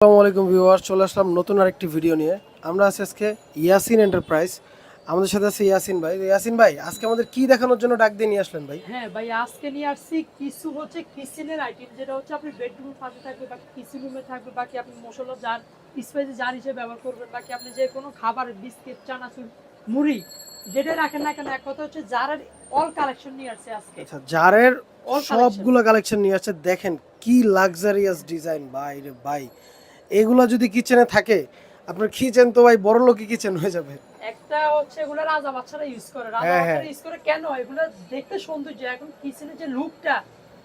আসসালামু আলাইকুম ভিউয়ার্স, চলে আসলাম নতুন আরেকটি ভিডিও নিয়ে। আমরা আছি আজকে ইয়াসিন এন্টারপ্রাইজ। আমাদের সাথে আছে ইয়াসিন ভাই। ইয়াসিন ভাই, আজকে আমাদের কি দেখানোর জন্য ডাক দিয়ে নিয়ে আসলেন ভাই? হ্যাঁ ভাই, আজকে নিয়ে আসছি কিছু কিচেনের আইটেম, যেটা হচ্ছে আপনি বেডরুমের পাশে থাকবে বা কিচেন রুমে থাকবে, বাকি আপনি মশলা জার স্পাইসি জার হিসেবে ব্যবহার করবেন, বাকি আপনি যে কোনো খাবার বিস্কিট চানাচুর মুড়ি যেটা রাখেন না কেন, এক কথা হচ্ছে জারের অল কালেকশন নিয়ে আসছে আজকে। আচ্ছা, জারের অল কালেকশন সবগুলো কালেকশন নিয়ে আসছে। দেখেন কি লাক্সারিয়াস ডিজাইন ভাই রে ভাই। এগুলো যদি কিচেনে থাকে, আপনার কিচেন তো ভাই বড়লোকি কিচেন হয়ে যাবে। একটা হচ্ছে এগুলো রাজা বাচ্চারা ইউজ করে, রাজা হ্যাঁ হ্যাঁ, বাচ্চারা ইউজ করে কেন? এগুলো দেখতে সৌন্দর্য, এখন কিচেনের যে লুকটা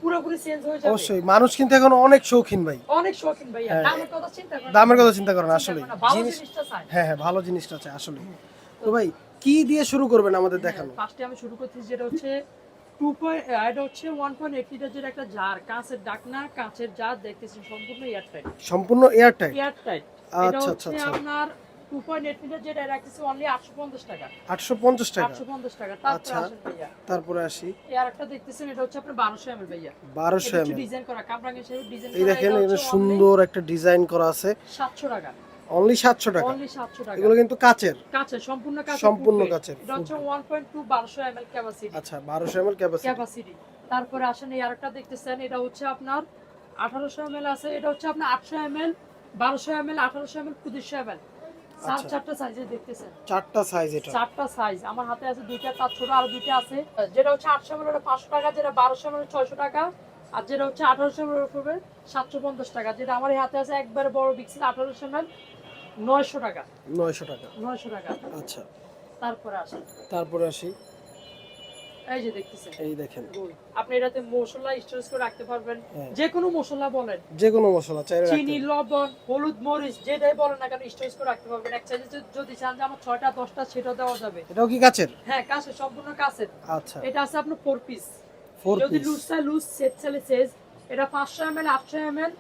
পুরোপুরি চেঞ্জ হয়ে যাবে। অবশ্যই মানুষ কিন্তু এখন অনেক শৌখিন ভাই। অনেক শৌখিন ভাইয়া, হ্যাঁ, দামের কথা চিন্তা করেন, দামের কথা চিন্তা করেন আসলে। ভালো জিনিস, জিনিসটা চাই। হ্যাঁ হ্যাঁ, ভালো জিনিসটা আছে আসলে। তো ভাই, কি দিয়ে শুরু করবেন আমাদের দেখানো? ফার্স্টে আমি শুরু করছি, যেটা হচ্ছে এটা হচ্ছে 1.8 লিটারের একটা জার, কাঁচের ঢাকনা, কাঁচের জার, দেখতেছেন সম্পূর্ণ এয়ারটাইট। সম্পূর্ণ এয়ারটাইট? এয়ারটাইট। এটা আচ্ছা আচ্ছা হচ্ছে আচ্ছা। আপনার 2.8 লিটার, যেটা রাখতেছে অনলি 850 টাকা। 850 টাকা? 850 টাকা। তারপর আচ্ছা, আসেন ভাইয়া, তারপরে আসি। এর একটা দেখতেছেন, এটা হচ্ছে আপনার 1200 ml ভাইয়া। 1200 এটা হচ্ছে ml? ডিজাইন করা, কামরাঙ্গের সাথে ডিজাইন এই করা। দেখেন, এটা এটা হচ্ছে সুন্দর একটা ডিজাইন করা আছে। 700 টাকা। অনলি 700 টাকা? অনলি 700 টাকা। এগুলো কিন্তু কাচের? কাঁচের, সম্পূর্ণ কাঁচের, সম্পূর্ণ ফুটবে। কাচের। এটা হচ্ছে 1.2 1200 ml ক্যাপাসিটি। আচ্ছা, 1200 ml ক্যাপাসিটি। তারপরে আসেন এই আরেকটা দেখতেছেন, এটা হচ্ছে আপনার 1800 ml আছে, এটা হচ্ছে আপনার 800 ml, 1200 ml, 1800 ml, 2500 ml। আচ্ছা, চারটা সাইজে দেখতেছেন। চারটা সাইজ এটা? চারটা সাইজ আমার হাতে আছে, দুইটা, তার ছোট আরো দুইটা আছে। যেটা হচ্ছে 800 ml ওটা 500 টাকা, যেটা 1200 ml 600 টাকা, আর যেটা হচ্ছে 1800 ml পড়বে 750 টাকা। যেটা আমার এই হাতে আছে একবারে বড় বিক্সিল 1800 ml 900 টাকা। 900 টাকা? 900 টাকা। আচ্ছা, তারপরে আসেন, তারপরে আসি। এই যে দেখতেছেন, এই দেখেন, আপনি এটাতে মশলা স্টোরেজ করে রাখতে পারবেন। হ্যাঁ, যে কোনো মশলা বলেন, যে কোনো মশলা চাইলে রাখতে চিনি, পারেন। লবণ, হলুদ, মরিচ, যেটাই বলেন না কেন স্টোরেজ করে রাখতে পারবেন। এক সাইজে যদি চান যে আমার 6টা 10টা, সেটাও দেওয়া যাবে। এটাও কি কাচের? হ্যাঁ, কাঁচের, সম্পূর্ণ কাঁচের। আচ্ছা, এটা আছে আপনার 4 পিস। 4 যদি পিস? লুজ চাই লুজ, সেট চাইলে সেজ। এটা 500 ml, 800 ml,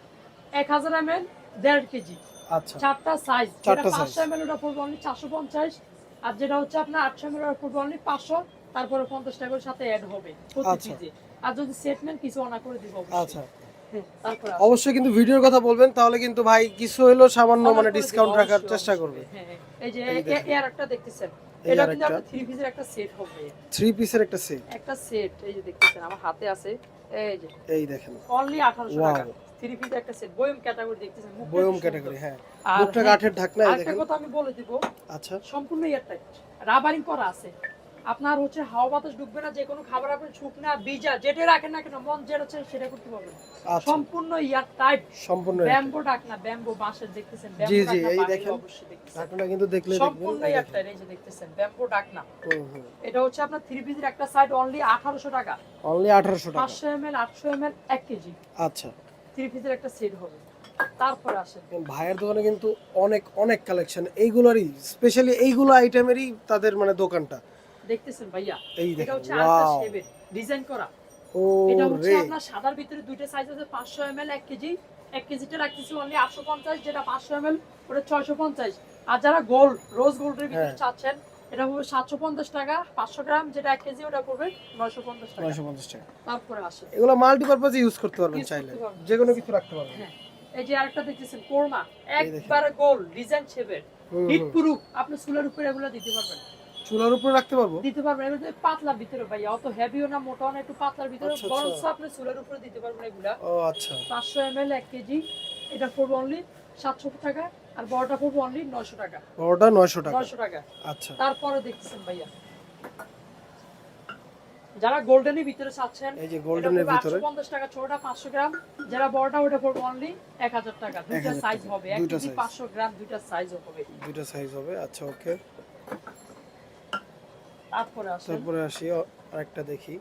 1000 ml, 1.5 কেজি। আচ্ছা, চারটা সাইজ। যেটা চারটা সাইজ। 500 ml ওটা পড়বে অনলি 450, আর যেটা হচ্ছে আপনার 800 ml ওটা পড়বে অনলি 500। তারপরে 50 টাকার সাথে অ্যাড হবে প্রতি আচ্ছা পিসে। আর যদি সেট নেন কিছু অনা করে দিব অবশ্যই। আচ্ছা, হ্যাঁ, তারপরে অবশ্যই কিন্তু ভিডিওর কথা বলবেন, তাহলে কিন্তু ভাই কিছু হলেও সামান্য মানে ডিসকাউন্ট রাখার চেষ্টা করবে। হ্যাঁ, এই যে এই দেখেন, এর একটা দেখতেছেন, এই এটা কিন্তু আরেকটা একটা 3 পিসের একটা সেট হবে। 3 পিসের একটা সেট? একটা সেট, এই যে দেখতেছেন আমার হাতে আছে, এই যে এই দেখেন, অনলি 1800 টাকা। ওয়াও, 3 পিস একটা সেট, বয়ম ক্যাটাগরি দেখতেছেন, মুখটা বয়ম একটু ক্যাটাগরি, সুন্দর। হ্যাঁ। আর মুখটা হ্যাঁ, কাঠের ঢাকনা, এই আরেকটা দেখেন। কথা আমি বলে দিব, আচ্ছা, সম্পূর্ণ এয়ারটাইট, রাবারিং করা আছে। আপনার হচ্ছে হাওয়া বাতাস ঢুকবে না, যে কোনো খাবার আপনি শুকনা ভিজা যেটা রাখেন না কেন, মন যেটা হচ্ছে সেটা করতে পারবেন। আচ্ছা, সম্পূর্ণ এয়ারটাইট। সম্পূর্ণ ব্যাম্বো ঢাকনা, ব্যাম্বো বাঁশের দেখতেছেন, জি ব্যাম্বো জি, ঢাকনা এই বাহিরে দেখেন অবশ্যই দেখতেছেন। ঢাকনাটা কিন্তু দেখলে দেখবেন, সম্পূর্ণ এই দেখেন। এয়ারটাইট, এই যে দেখতেছেন ব্যাম্বো ঢাকনা। হুম হুম, এটা হচ্ছে আপনার 3 পিসের একটা সাইড অনলি 1800 টাকা। অনলি 1800 টাকা? 500 ml, 800 ml, 1 কেজি। আচ্ছা, 3 পিসের একটা সেট হবে। তারপর আসেন, ভাইয়ের দোকানে কিন্তু অনেক অনেক কালেকশন এইগুলোরই, স্পেশালি এইগুলো আইটেমেরই তাদের মানে দোকানটা। দেখতেছেন ভাইয়া, এই এটা দেখেন, হচ্ছে আরেকটা ওয়াও, শেপের ডিজাইন করা। ও এটা হচ্ছে রে, আপনার সাদার ভিতরে দুইটা সাইজ আছে, 500 ml, 1 কেজি। 1 কেজিটা রাখতেছি অনলি 850, যেটা 500 ml ওটা 650। আর যারা গোল্ড, রোজ গোল্ডের ভিতরে হ্যাঁ, চাচ্ছেন, এটা হবে 750 টাকা। 500 গ্রাম যেটা 1 কেজি ওটা পড়বে 950 টাকা। 950 টাকা? তারপরে আসে, এগুলো মাল্টিপারপাসে ইউজ করতে পারবেন, ইউজ চাইলে করতে পারবেন। যে কোনো কিছু রাখতে পারবেন। হ্যাঁ, এই যে আরেকটা দেখতেছেন কোরমা, এই দেখেন, একবারে গোল ডিজাইন শেপের, হুম হিট হুম, প্রুফ। আপনি চুলের উপরে এগুলো দিতে পারবেন, চুলার উপরে রাখতে পারবো? দিতে পারবেন। এগুলো পাতলার ভিতরে ভাইয়া, অত হেভিও না মোটাও না, একটু পাতলার ভিতরে, আচ্ছা আচ্ছা, বরঞ্চ আপনি চুলের উপরে দিতে পারবেন এগুলা। ও আচ্ছা, 500 ml, 1 কেজি। এটা পড়বে অনলি 700 টাকা, আর বড়টা পড়বে অনলি 900 টাকা। ওটা 900 টাকা? 900 টাকা। আচ্ছা, তারপরে দেখতেছেন ভাইয়া, যারা গোল্ডেনের ভিতরে চাচ্ছেন, এই যে এটা গোল্ডেনের পড়বে ভিতরে 850 টাকা, ছোটটা 500 গ্রাম। যারা বড়টা ওটা পড়বে অনলি 1000 টাকা। দুইটা 1000 সাইজ টাকা, হবে, 1 দুইটা কেজি সাইজ, 500 গ্রাম, দুইটা সাইজও হবে। দুইটা সাইজ হবে। আচ্ছা, ওকে। তারপরে আসেন, তারপরে আসি, আরেকটা দেখি।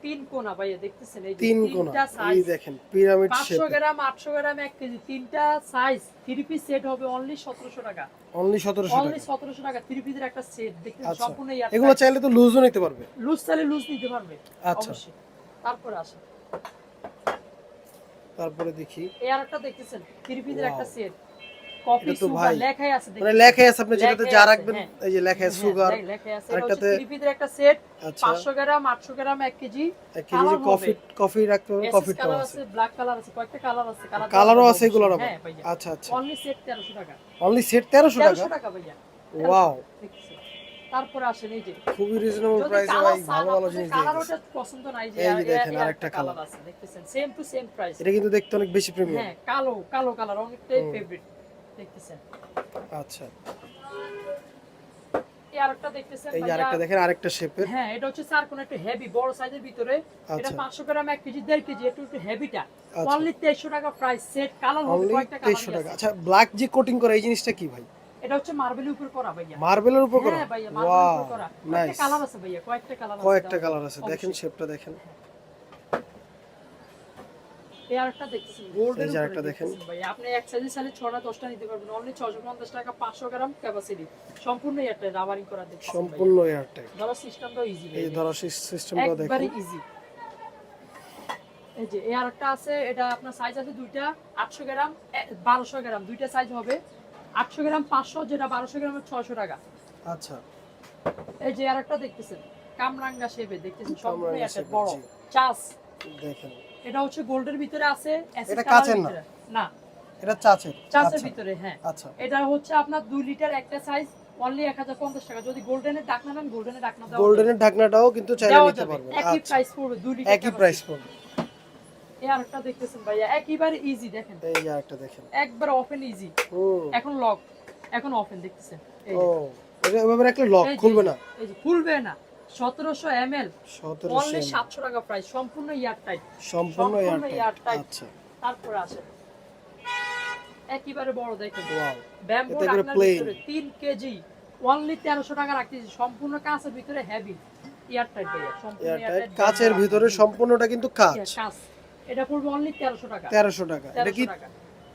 তিন কোনা ভাইয়া দেখতেছেন, এই যে তিন কোনা, তিনটা এই সাইজ, দেখেন পিরামিড 500 শেপ, গ্রাম, 800 গ্রাম, 1 কেজি, তিনটা সাইজ। 3 পিস সেট হবে অনলি 1700 টাকা। অনলি 1700 অনলি টাকা? 1700 টাকা 3 পিসের একটা সেট দেখতেছেন, আচ্ছা, সম্পূর্ণ এগুলো এয়ারটাইট। চাইলে তো লুজও নিতে পারবে? লুজ চাইলে লুজ নিতে পারবে আচ্ছা, অবশ্যই। তারপরে আসেন, তারপরে দেখি। এই আরেকটা দেখতেছেন 3 পিসের একটা ওয়াও, সেট কফি এটা তো সুগার ভাই লেখাই আছে মানে লেখাই আছে আপনি যেটাতে লেখাই যা আছে, রাখবেন হ্যাঁ। এই যে লেখায় সুগার লেখাই আছে। এটা আরেকটাতে হচ্ছে 3 পিসের একটা সেট, আচ্ছা 500 গ্রাম 800 গ্রাম 1 কেজি। 1 কেজি যে কালার কফি হবে, কফি রাখতে হবে এসএস কফিটাও কালার আছে আছে, ব্ল্যাক কালার আছে, কয়েকটা কালার আছে, কালার কালারও আছে এগুলোর আবার হ্যাঁ ভাইয়া। আচ্ছা আচ্ছা অনলি সেট 1300 টাকা। অনলি সেট 1300 টাকা 1300 টাকা ভাইয়া। 1300 ওয়াও দেখছেন। তারপরে আসেন এই যে খুবই রিজনেবল যদি প্রাইসে কালার ভাই চান, ভালো ভালো আপনাদের জিনিস দিয়ে কালার দিয়েছে ওটা পছন্দ নাই যে এই যে দেখেন আরেকটা কালার কালার আছে দেখতেছেন, সেম টু সেম প্রাইস। এটা কিন্তু দেখতে অনেক বেশি প্রিমিয়াম হ্যাঁ, কালো কালো কালার অনেকটাই হুম। ফেভারিট দেখতেছেন। আচ্ছা এই আরেকটা দেখতেছেন এই যে ভাইয়া। আরেকটা দেখেন আরেকটা শেপের হ্যাঁ, এটা হচ্ছে স্যার কোন একটা হেভি বড় সাইজের ভিতরে। এটা আচ্ছা 500 গ্রাম 1 কেজি 1.5 কেজি, একটু একটু হেভিটা আচ্ছা অনলি 2300 টাকা প্রাইস। সেট কালার হবে, অনলি কয়েকটা 2300 কালার টাকা আছে। আচ্ছা ব্ল্যাক যে কোটিং করা এই জিনিসটা কি ভাই এটা হচ্ছে মার্বেলের উপর করা ভাইয়া। মার্বেলের উপর করা হ্যাঁ ভাইয়া, মার্বেলের ওয়াও উপর করা। কয়েকটা নাইস কালার আছে ভাইয়া, কয়েকটা কালার আছে। কয়েকটা কালার আছে দেখেন অবশ্যই। শেপটা দেখেন এই আরেকটা দেখতেছেন গোল্ডের এই যে উপরে আরেকটা দেখেন। দেখতেছেন ভাইয়া। আপনি এক সাইজের সালে 6টা 10টা নিতে পারবেন অনলি 650 টাকা, 500 গ্রাম ক্যাপাসিটি, সম্পূর্ণ এটা রাবারিং করা দেখতেছেন ভাইয়া। সম্পূর্ণ এয়ারটাইট ধরো সিস্টেমটাও ইজি এই ভাইয়া, ধরো সিস্টেমটাও একবারে দেখেন ইজি। এই যে এই আরেকটা আছে, এটা আপনার সাইজ আছে দুইটা, 800 গ্রাম 1200 গ্রাম, দুইটা সাইজ হবে। 800 গ্রাম 500, যেটা 1200 গ্রামের 600 টাকা। আচ্ছা এই যে আরেকটা দেখতেছেন কামরাঙ্গা শেপে দেখতেছেন, সম্পূর্ণ কামরাঙ্গা একটা shape, বড় জি। চাস। দেখেন এটা হচ্ছে গোল্ডের ভিতরে আছে, অ্যাসিড এটা কালারের কাচের না? ভিতরে না, এটা চাচের চাসের আচ্ছা ভিতরে। হ্যাঁ, আচ্ছা এটা হচ্ছে আপনার 2 লিটার একটা সাইজ, অনলি 1050 টাকা। যদি গোল্ডেনের ডাকনা নেন, গোল্ডেনের ডাকনা গোল্ডেনের ঢাকনাটাও কিন্তু চাইলে দেওয়া নিতে যাবে, পারবেন একই আচ্ছা প্রাইস পড়বে, 2 লিটার একই প্রাইস পড়বে এই আরেকটা দেখতেছেন ভাইয়া, একেবারে ইজি দেখেন, এই যে আরেকটা দেখেন একবার ওপেন ইজি। হুম এখন লক, এখন ওপেন দেখতেছেন। এই ও যে, এটা এভাবে রাখলে লক এই যে, খুলবে না এই যে খুলবে না। 1700 ml 1700 অনলি 700 টাকা প্রাইস, সম্পূর্ণ এয়ার টাইট। সম্পূর্ণ এয়ারটাইট আচ্ছা তারপরে আসে একেবারে বড় দেখেন ওয়াও ব্যাম্বু এটা একেবারে ঢাকনার plain। ভিতরে 3 কেজি অনলি 1300 টাকা রাখতেছি, সম্পূর্ণ কাঁচের ভিতরে হেভি এয়ার টাইট ভাইয়া, সম্পূর্ণ এয়ারটাইট কাচের ভিতরে সম্পূর্ণটা কিন্তু কাচ কাঁচ। এটা পড়বে অনলি 1300 টাকা। 1300 টাকা এটা কি 1300 টাকা।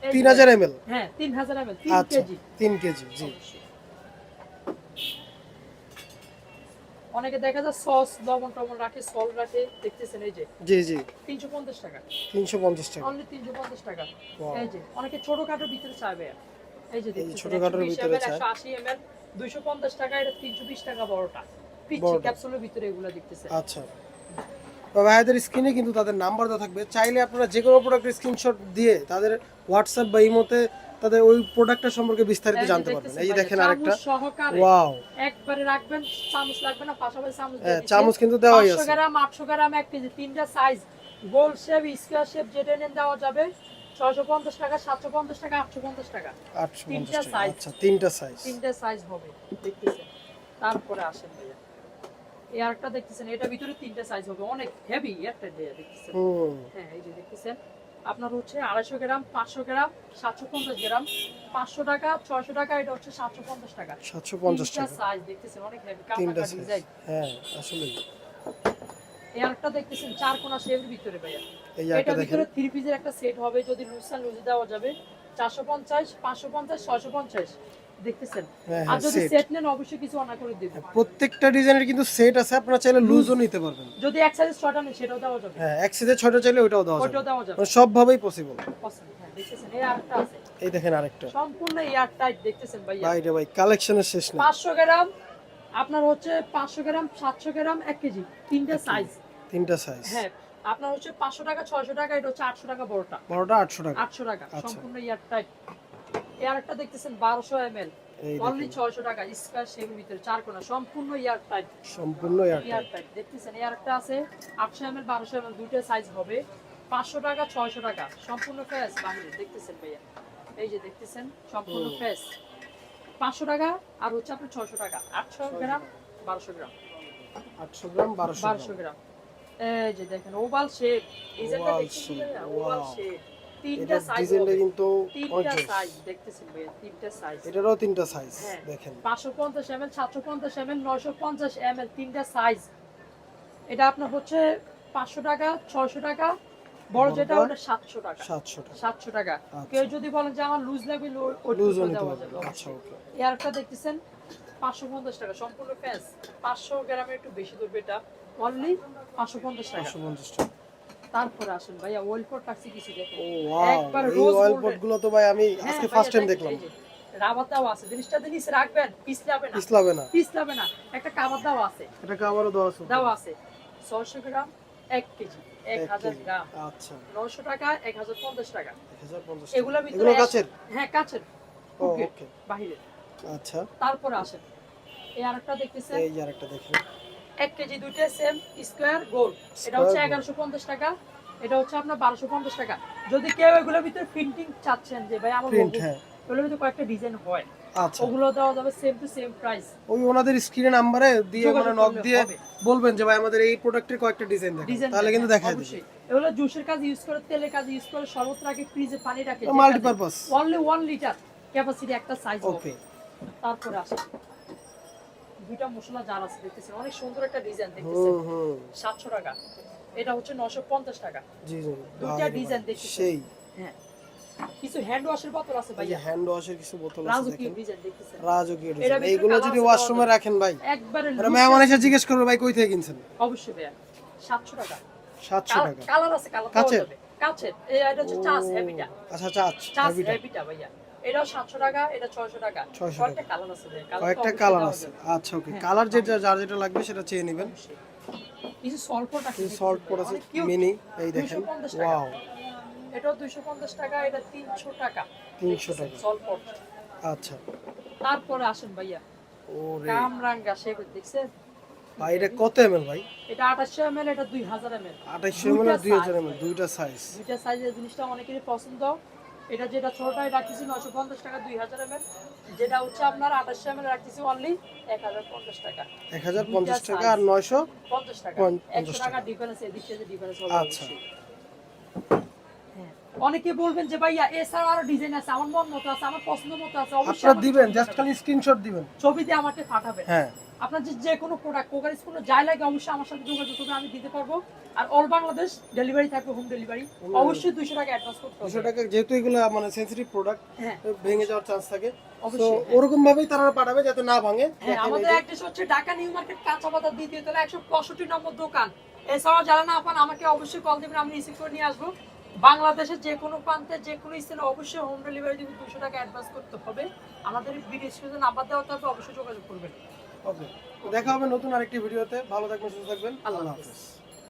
এই যে 3000 ml হ্যাঁ 3000 ml 3 আচ্ছা কেজি। 3 কেজি জি অনেকে দেখা যায় সস লবণ টবণ রাখে, সল রাখে দেখতেছেন। এই যে জি জি 350 টাকা, 350 টাকা অনলি 350 টাকা। Wow. এই যে অনেকে ছোটখাটো ভিতরে চাইবে, এই যে দেখতেছেন ছোটখাটোর 120 ভিতরে ml, চায়। 180 ml 250 টাকা, এটা 320 টাকা বড়টা পিচ্ছি বড়টা। ক্যাপসুলের ভিতরে এগুলো দেখতেছেন। আচ্ছা তো ভাইদের স্ক্রিনে কিন্তু তাদের নাম্বার দেওয়া থাকবে, চাইলে আপনারা যে কোনো প্রোডাক্টের স্ক্রিনশট দিয়ে তাদের হোয়াটসঅ্যাপ বা ইমোতে তাদের ওই প্রোডাক্টটা সম্পর্কে বিস্তারিত জানতে পারবেন। এই যে দেখেন আরেকটা সহকারে ওয়াও একবারে রাখবেন, চামচ লাগবে না, পাশাপাশি চামচ দিয়ে হ্যাঁ দিচ্ছি। চামচ কিন্তু দেওয়াই 500 আছে গ্রাম 800 গ্রাম 1 কেজি, তিনটা সাইজ, গোল শেপ স্কয়ার শেপ যেটা নেন দেওয়া যাবে। 650 টাকা, 750 টাকা, 850 টাকা, 850 তিনটা টাকা size। আচ্ছা তিনটা সাইজ তিনটা সাইজ হবে দেখতেছেন। তারপরে আসেন ভাইয়া এই আরেকটা দেখতেছেন, এটা ভিতরে তিনটা সাইজ হবে, অনেক হেভি একটা দেয়া দেখতেছেন। হুম হ্যাঁ এই যে দেখতেছেন আপনার হচ্ছে 250 গ্রাম 500 গ্রাম 750 গ্রাম 500 টাকা 600 টাকা, এটা হচ্ছে 750 টাকা। 750 তিনটা টাকা সাইজ দেখতেছেন, অনেক হেভি তিনটা কাটা সাইজ ডিজাইন। হ্যাঁ আসলে এই আরেকটা দেখতেছেন চার কোণা শেপের ভিতরে ভাইয়া, এই যে একটা এটার দেখেন ভিতরে 3 পিসের একটা সেট হবে, যদি লুজ দেওয়া যাবে 450 550 650 দেখতেছেন। হ্যাঁ আর হ্যাঁ যদি সেট সেট নেন অবশ্যই কিছু অনার করে দেব। প্রত্যেকটা ডিজাইনের কিন্তু সেট আছে, আপনারা চাইলে লুজও নিতে পারবেন। যদি এক সাইজ ছয়টা নেন সেটাও দেওয়া যাবে, হ্যাঁ এক সাইজে 6টা চাইলে ওটাও দেওয়া যাবে, ওইটাও দেওয়া যাবে, মানে সবভাবেই পসিবল। পসিবল। হ্যাঁ দেখতেছেন এই আরেকটা আছে, এই দেখেন আরেকটা সম্পূর্ণ এয়ার টাইট দেখতেছেন ভাইয়া। ভাই রে ভাই কালেকশনের শেষ নেই। 500 গ্রাম আপনার হচ্ছে 500 গ্রাম 700 গ্রাম 1 কেজি, তিনটা সাইজ। তিনটা সাইজ হ্যাঁ আপনার হচ্ছে 500 টাকা 600 টাকা, এটা হচ্ছে 800 টাকা বড়টা, বড়টা 800 টাকা 800 টাকা আচ্ছা। সম্পূর্ণ এয়ার টাইট। এই আরেকটা দেখতেছেন 1200 ml এই অনলি দেখেন 600 টাকা, স্কয়ার শেপের ভিতরে চার কোণা, সম্পূর্ণ এয়ার টাইট। সম্পূর্ণ এয়ার এয়ারটাইট টাইট দেখতেছেন। এই আরেকটা আছে 800 ml 1200 ml, দুইটা সাইজ হবে 500 টাকা 600 টাকা, সম্পূর্ণ ফেস বাহিরে দেখতেছেন ভাইয়া। এই যে দেখতেছেন সম্পূর্ণ ফেস 500 টাকা, আর হচ্ছে আপনার 600 টাকা 800 গ্রাম 1200 গ্রাম 800 গ্রাম 1200 1200 গ্রাম। এই যে দেখেন ওভাল শেপ, ডিজাইনটা Oval দেখতেছেন shape, ভাইয়া, ওভাল wow. শেপ, তিনটা এটা সাইজ ডিজাইনটা হবে, কিন্তু তিনটা অনেক সাইজ দেখতেছেন ভাইয়া, তিনটা সাইজ। এটারও তিনটা সাইজ হ্যাঁ। দেখেন 550 ml 750 ml 950 ml, তিনটা সাইজ। এটা আপনার হচ্ছে 500 টাকা 600 টাকা, বড় যেটা বড়টা ওটা 700 টাকা 700 টাকা 700 টাকা। আচ্ছা। কেউ যদি বলেন যে আমার লুজ লাগবে লুজও ওইটুকু নিতে দেওয়া পারবেন যাবে। আচ্ছা ওকে এই আরেকটা দেখতেছেন 550 টাকা সম্পূর্ণ ফেস, 500 গ্রামের একটু বেশি ধরবে এটা, অনলি 550 টাকা। 550 টাকা তারপরে আসেন ভাইয়া ওয়েল পট টাক্সি কিছু দেখেন, ও ওয়াও একবার এই রোজ অয়েল গোল্ডেন। পট গুলো তো ভাই আমি হ্যাঁ আজকে ভাইয়া, ফার্স্ট টাইম দেখেন, দেখলাম। এই যে রাবার দাও আছে, জিনিসটা নিচে রাখবেন, পিছলাবে না, পিছলাবে না। পিছলাবে না। একটা কাবার দাও আছে, এটাকে আবারও দেওয়া আছে। দাও আছে 600 গ্রাম 1 কেজি 1000 কেজি। গ্রাম আচ্ছা 900 টাকা 1050 টাকা। 1050 এগুলোর ভিতরে এগুলো কাচের? হ্যাঁ কাচের, ও ওকে ওকে। বাহিরে। আচ্ছা তারপরে আসেন এই আরেকটা দেখতেছেন, এই যে আরেকটা দেখেন। 1 কেজি দুইটা সেম স্কয়ার গোল, এটা হচ্ছে 1150 টাকা, এটা হচ্ছে আপনার 1250 টাকা। যদি কেউ এগুলোর ভিতরে প্রিন্টিং চাচ্ছেন যে ভাই আমার প্রিন্ট, লোগো, হ্যাঁ এগুলোর ভিতরে কয়েকটা ডিজাইন হয়, আচ্ছা। ওগুলো দেওয়া যাবে সেম টু সেম প্রাইস। ওই ওনাদের স্ক্রিনে নাম্বারে দিয়ে মানে যোগাযোগ নক করলে দিয়ে হবে। বলবেন যে ভাই আমাদের এই প্রোডাক্টের কয়েকটা ডিজাইন দেখান, ডিজাইন তাহলে কিন্তু দেখায় দিবে। অবশ্যই। এগুলো জুসের কাজে ইউজ করে, তেলের কাজে ইউজ করে, শরবত রাখে, ফ্রিজে পানি রাখে, মাল্টিপারপাস। অনলি 1 লিটার ক্যাপাসিটি একটা সাইজ হবে। ওকে। তারপরে আসে দুইটা মশলা জার আছে, দেখতেছেন অনেক সুন্দর একটা ডিজাইন দেখতেছেন, 700 টাকা। এটা হচ্ছে 950 টাকা। জি জি। দুইটা ডিজাইন দেখতেছেন। সেই হ্যাঁ কিছু হ্যান্ড ওয়াশের বোতল আছে এই যে ভাইয়া, হ্যান্ড ওয়াশের কিছু বোতল আছে রাজকীয় দেখেন। ডিজাইন দেখতেছেন, রাজকীয় এটার ডিজাইন। ভিতরে এইগুলো কালার যদি আছে, ওয়াশরুমে দেওয়া রাখেন ভাই, একবারে মানে মেহমান এসে জিজ্ঞেস করবে ভাই কই থেকে কিনছেন। অবশ্যই ভাইয়া 700 টাকা। 700 টাকা। কালার আছে, কালার কাচের? পাওয়া যাবে কাচের। এটা হচ্ছে চাস হেভিটা, আচ্ছা চাচ চাস হেভিটা। হেভিটা ভাইয়া, এটাও 700 টাকা, এটা 600 টাকা। 600 কয়েকটা টাকা। কালার আছে ভাইয়া, কয়েকটা তো কালার অবশ্যই আছে। দেওয়া যাবে। আচ্ছা ওকে। হ্যাঁ, কালার যেটা যার যেটা লাগবে সেটা চেয়ে নেবেন। অবশ্যই। কিছু সল্টপট আছে, কিছু সল্ট পট আছে মিনি, এই দেখেন। 250 টাকা। ওয়াও এটাও 250 টাকা, এটা 300 টাকা। 300 টাকা। সল্টপট। আচ্ছা। তারপরে আসেন ভাইয়া ওরে কামরাঙ্গা সেগুন দেখছেন, ভাই এটা কত এমএল ভাই? এটা 2800 ml, এটা 2000 ml। 2800 এমএল আর 2000 এমএল দুইটা সাইজ। দুইটা সাইজের জিনিসটা অনেকেরই পছন্দ। এটা যেটা ছোটটাই রাখতেছি 950 টাকা 2000 ml, যেটা হচ্ছে আপনার 2800 ml রাখতেছি অনলি 1050 টাকা। 1050 টাকা আর 900 50 টাকা, 100 টাকা ডিফারেন্স, এদিক থেকে ডিফারেন্স হবে। আচ্ছা। অবশ্যই। হ্যাঁ, অনেকে বলবেন যে ভাইয়া এছাড়াও আরো ডিজাইন আছে, আমার মন মতো আছে, আমার পছন্দ মতো আছে, অবশ্যই আপনারা আমাকে দিবেন, ছবি জাস্ট দেখাবেন। খালি স্ক্রিনশট দিবেন। ছবি দিয়ে আমাকে পাঠাবেন। হ্যাঁ আপনার যে কোনো প্রোডাক্ট কোকারিস কোনো যাই লাগে অবশ্যই আমার সাথে যোগাযোগ করবেন, আমি দিতে পারবো। আর অল বাংলাদেশ ডেলিভারি থাকবে, হোম ডেলিভারি। অবশ্যই 200 টাকা অ্যাডভান্স করতে হবে। 200 টাকা, যেহেতু এগুলো মানে সেনসিটিভ প্রোডাক্ট, হ্যাঁ ভেঙে যাওয়ার চান্স থাকে, তো অবশ্যই। ওরকম ভাবেই তারা পাঠাবে যাতে না ভাঙে। হ্যাঁ, আমাদের অ্যাড্রেস হচ্ছে ঢাকা নিউ মার্কেট কাঁচা বাজার দ্বিতীয় তলা 165 নম্বর দোকান। এছাড়াও যারা না পান আমাকে অবশ্যই কল দিবেন, আমি রিসিভ করে নিয়ে আসবো। বাংলাদেশের যে কোনো প্রান্তে যে কোনো স্থানে অবশ্যই হোম ডেলিভারি দিব, 200 টাকা অ্যাডভান্স করতে হবে। আমাদের ভিডিও স্ক্রিনে নাম্বার দেওয়া থাকবে, অবশ্যই যোগাযোগ করবেন। ওকে, দেখা হবে নতুন আরেকটি ভিডিওতে। ভালো থাকবেন, সুস্থ থাকবেন। আল্লাহ আল্লাহ হাফেজ। হাফেজ।